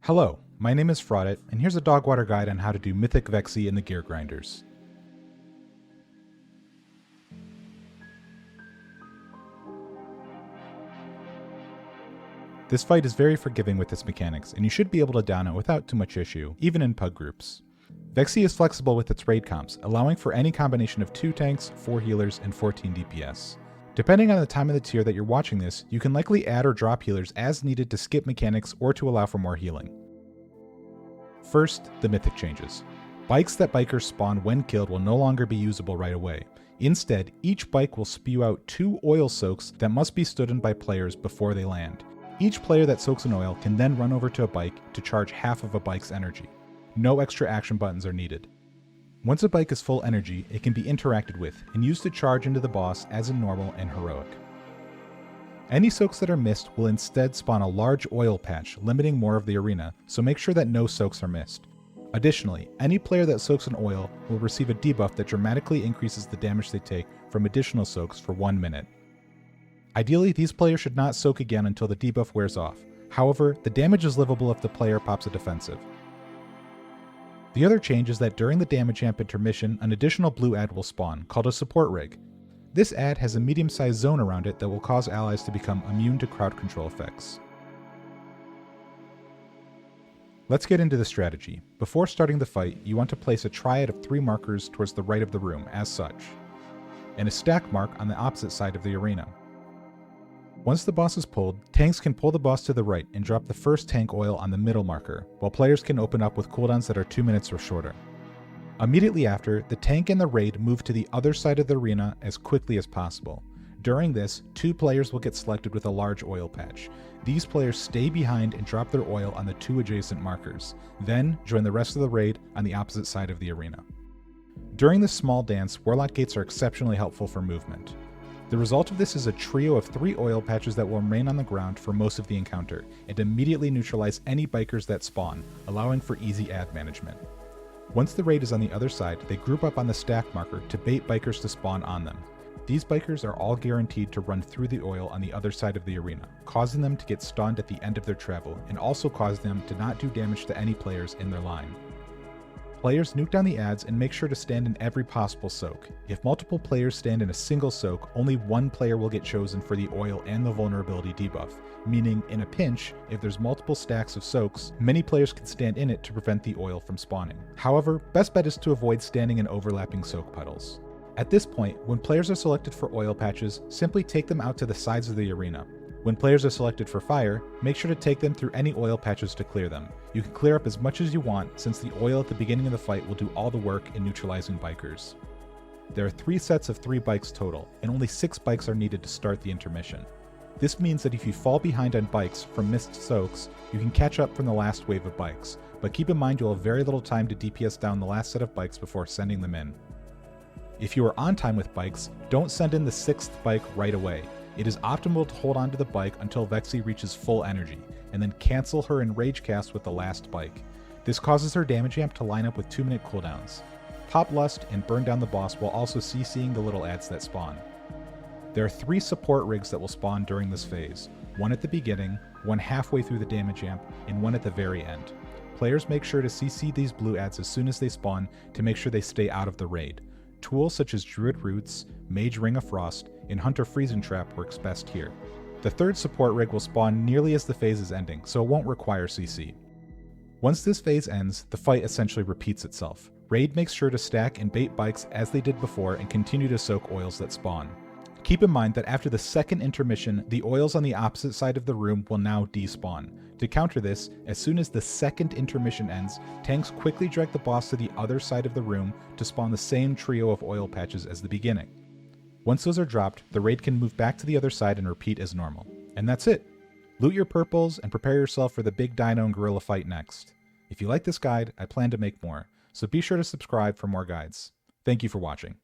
Hello, my name is Fraudit, and here's a Dogwater guide on how to do Mythic Vexie in the Geargrinders. This fight is very forgiving with its mechanics, and you should be able to down it without too much issue, even in pug groups. Vexie is flexible with its raid comps, allowing for any combination of 2 tanks, 4 healers, and 14 DPS. Depending on the time of the tier that you're watching this, you can likely add or drop healers as needed to skip mechanics or to allow for more healing. First, the mythic changes. Bikes that bikers spawn when killed will no longer be usable right away. Instead, each bike will spew out 2 oil soaks that must be stood in by players before they land. Each player that soaks in oil can then run over to a bike to charge half of a bike's energy. No extra action buttons are needed. Once a bike is full energy, it can be interacted with and used to charge into the boss as in normal and heroic. Any soaks that are missed will instead spawn a large oil patch, limiting more of the arena, so make sure that no soaks are missed. Additionally, any player that soaks in oil will receive a debuff that dramatically increases the damage they take from additional soaks for 1 minute. Ideally, these players should not soak again until the debuff wears off. However, the damage is livable if the player pops a defensive. The other change is that during the damage amp intermission, an additional blue ad will spawn, called a support rig. This ad has a medium-sized zone around it that will cause allies to become immune to crowd control effects. Let's get into the strategy. Before starting the fight, you want to place a triad of 3 markers towards the right of the room, as such, and a stack mark on the opposite side of the arena. Once the boss is pulled, tanks can pull the boss to the right and drop the first tank oil on the middle marker, while players can open up with cooldowns that are 2 minutes or shorter. Immediately after, the tank and the raid move to the other side of the arena as quickly as possible. During this, 2 players will get selected with a large oil patch. These players stay behind and drop their oil on the 2 adjacent markers, then join the rest of the raid on the opposite side of the arena. During this small dance, Warlock gates are exceptionally helpful for movement. The result of this is a trio of 3 oil patches that will remain on the ground for most of the encounter, and immediately neutralize any bikers that spawn, allowing for easy ad management. Once the raid is on the other side, they group up on the stack marker to bait bikers to spawn on them. These bikers are all guaranteed to run through the oil on the other side of the arena, causing them to get stunned at the end of their travel, and also cause them to not do damage to any players in their line. Players nuke down the ads and make sure to stand in every possible soak. If multiple players stand in a single soak, only 1 player will get chosen for the oil and the vulnerability debuff, meaning in a pinch, if there's multiple stacks of soaks, many players can stand in it to prevent the oil from spawning. However, best bet is to avoid standing in overlapping soak puddles. At this point, when players are selected for oil patches, simply take them out to the sides of the arena. When players are selected for fire, make sure to take them through any oil patches to clear them. You can clear up as much as you want, since the oil at the beginning of the fight will do all the work in neutralizing bikers. There are 3 sets of 3 bikes total, and only 6 bikes are needed to start the intermission. This means that if you fall behind on bikes from missed soaks, you can catch up from the last wave of bikes, but keep in mind you'll have very little time to DPS down the last set of bikes before sending them in. If you are on time with bikes, don't send in the 6th bike right away. It is optimal to hold on to the bike until Vexie reaches full energy, and then cancel her in Rage Cast with the last bike. This causes her damage amp to line up with 2-minute cooldowns. Pop Lust and burn down the boss while also CCing the little ads that spawn. There are 3 support rigs that will spawn during this phase, 1 at the beginning, 1 halfway through the damage amp, and 1 at the very end. Players make sure to CC these blue ads as soon as they spawn to make sure they stay out of the raid. Tools such as Druid Roots, Mage Ring of Frost, and Hunter Freezing Trap works best here. The 3rd support rig will spawn nearly as the phase is ending, so it won't require CC. Once this phase ends, the fight essentially repeats itself. Raid makes sure to stack and bait bikes as they did before and continue to soak oils that spawn. Keep in mind that after the 2nd intermission, the oils on the opposite side of the room will now despawn. To counter this, as soon as the 2nd intermission ends, tanks quickly drag the boss to the other side of the room to spawn the same trio of oil patches as the beginning. Once those are dropped, the raid can move back to the other side and repeat as normal. And that's it! Loot your purples and prepare yourself for the big dino and gorilla fight next. If you like this guide, I plan to make more, so be sure to subscribe for more guides. Thank you for watching.